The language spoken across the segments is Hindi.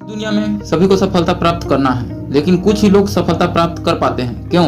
दुनिया में सभी को सफलता प्राप्त करना है, लेकिन कुछ ही लोग सफलता प्राप्त कर पाते हैं। क्यों?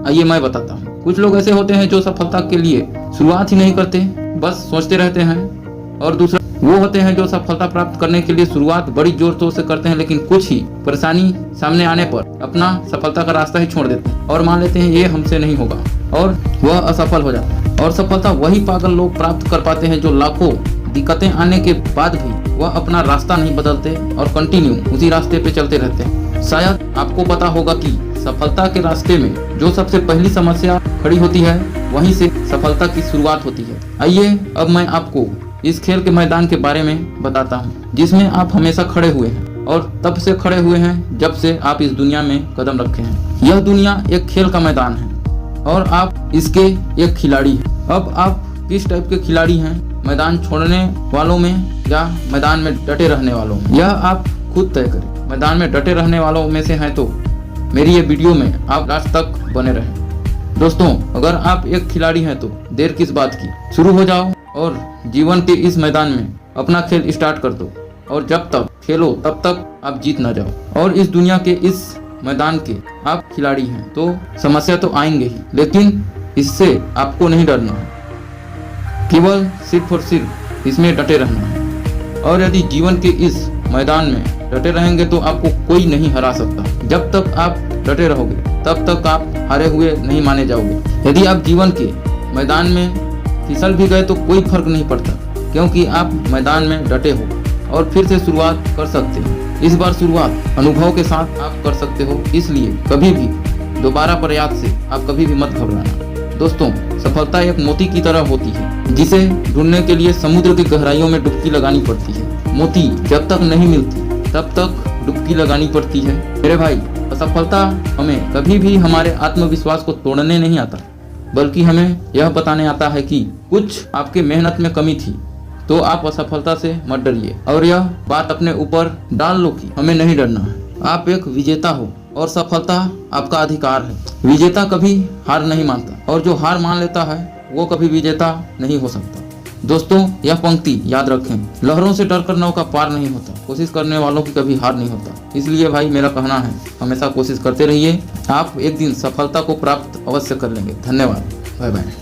आइए मैं बताता हूँ। कुछ लोग ऐसे होते हैं जो सफलता के लिए शुरुआत ही नहीं करते, बस सोचते रहते हैं। और दूसरा वो होते हैं जो सफलता प्राप्त करने के लिए शुरुआत बड़ी जोर शोर से करते हैं, लेकिन कुछ ही परेशानी सामने आने पर अपना सफलता का रास्ता ही छोड़ देते हैं और मान लेते हैं ये हमसे नहीं होगा, और वह असफल हो जाता है। और सफलता वही पागल लोग प्राप्त कर पाते हैं जो लाखों दिक्कतें आने के बाद भी वह अपना रास्ता नहीं बदलते और कंटिन्यू उसी रास्ते पे चलते रहते हैं। शायद आपको पता होगा कि सफलता के रास्ते में जो सबसे पहली समस्या खड़ी होती है, वहीं से सफलता की शुरुआत होती है। आइए अब मैं आपको इस खेल के मैदान के बारे में बताता हूँ, जिसमें आप हमेशा खड़े हुए हैं और तब से खड़े हुए हैं जब से आप इस दुनिया में कदम रखे हैं। यह दुनिया एक खेल का मैदान है और आप इसके एक खिलाड़ी हैं। अब आप किस टाइप के खिलाड़ी हैं, मैदान छोड़ने वालों में या मैदान में डटे रहने वालों में, यह आप खुद तय करें। मैदान में डटे रहने वालों में से हैं तो मेरी ये वीडियो में आप लास्ट तक बने रहें। दोस्तों, अगर आप एक खिलाड़ी हैं तो देर किस बात की, शुरू हो जाओ और जीवन के इस मैदान में अपना खेल स्टार्ट कर दो। और जब तक खेलो तब तक आप जीत ना जाओ। और इस दुनिया के इस मैदान के आप खिलाड़ी हैं तो समस्या तो आएंगे ही, लेकिन इससे आपको नहीं डरना है, केवल सिर्फ और सिर्फ इसमें डटे रहना है। और यदि जीवन के इस मैदान में डटे रहेंगे तो आपको कोई नहीं हरा सकता। जब तक आप डटे रहोगे तब तक आप हारे हुए नहीं माने जाओगे। यदि आप जीवन के मैदान में फिसल भी गए तो कोई फर्क नहीं पड़ता, क्योंकि आप मैदान में डटे हो और फिर से शुरुआत कर सकते हो। इस बार शुरुआत अनुभव के साथ आप कर सकते हो, इसलिए कभी भी दोबारा प्रयास से आप कभी भी मत घबराना। दोस्तों, सफलता एक मोती की तरह होती है, जिसे ढूंढने के लिए समुद्र की गहराइयों में डुबकी लगानी पड़ती है। मोती जब तक नहीं मिलती तब तक डुबकी लगानी पड़ती है। मेरे भाई, असफलता हमें कभी भी हमारे आत्मविश्वास को तोड़ने नहीं आता, बल्कि हमें यह बताने आता है कि कुछ आपके मेहनत में कमी थी। तो आप असफलता से मत डरिए और यह बात अपने ऊपर डाल लो कि हमें नहीं डरना है। आप एक विजेता हो और सफलता आपका अधिकार है। विजेता कभी हार नहीं मानता और जो हार मान लेता है वो कभी विजेता नहीं हो सकता। दोस्तों, यह पंक्ति याद रखें, लहरों से डरकर नौका पार नहीं होता, कोशिश करने वालों की कभी हार नहीं होता। इसलिए भाई, मेरा कहना है, हमेशा कोशिश करते रहिए, आप एक दिन सफलता को प्राप्त अवश्य कर लेंगे। धन्यवाद, बाय बाय।